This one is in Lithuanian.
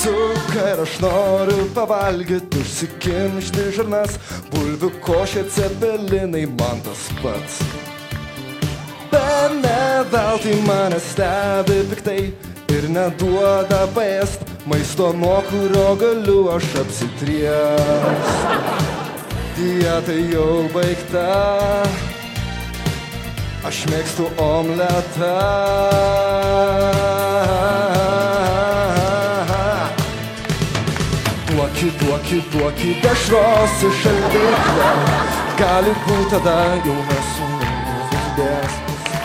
suka ir aš noriu pavalgyti, užsikimšti žarnas, bulvių košė, cepelinai, man tas pats. Bet ne veltui mane stebi piktai ir neduoda paėst maisto, nuo kurio galiu aš apsitriest. Dieta jau baigta, aš mėgstu omletą. Duokit dešros iš šaldyklą, gali būt tada jau nesu didesnis.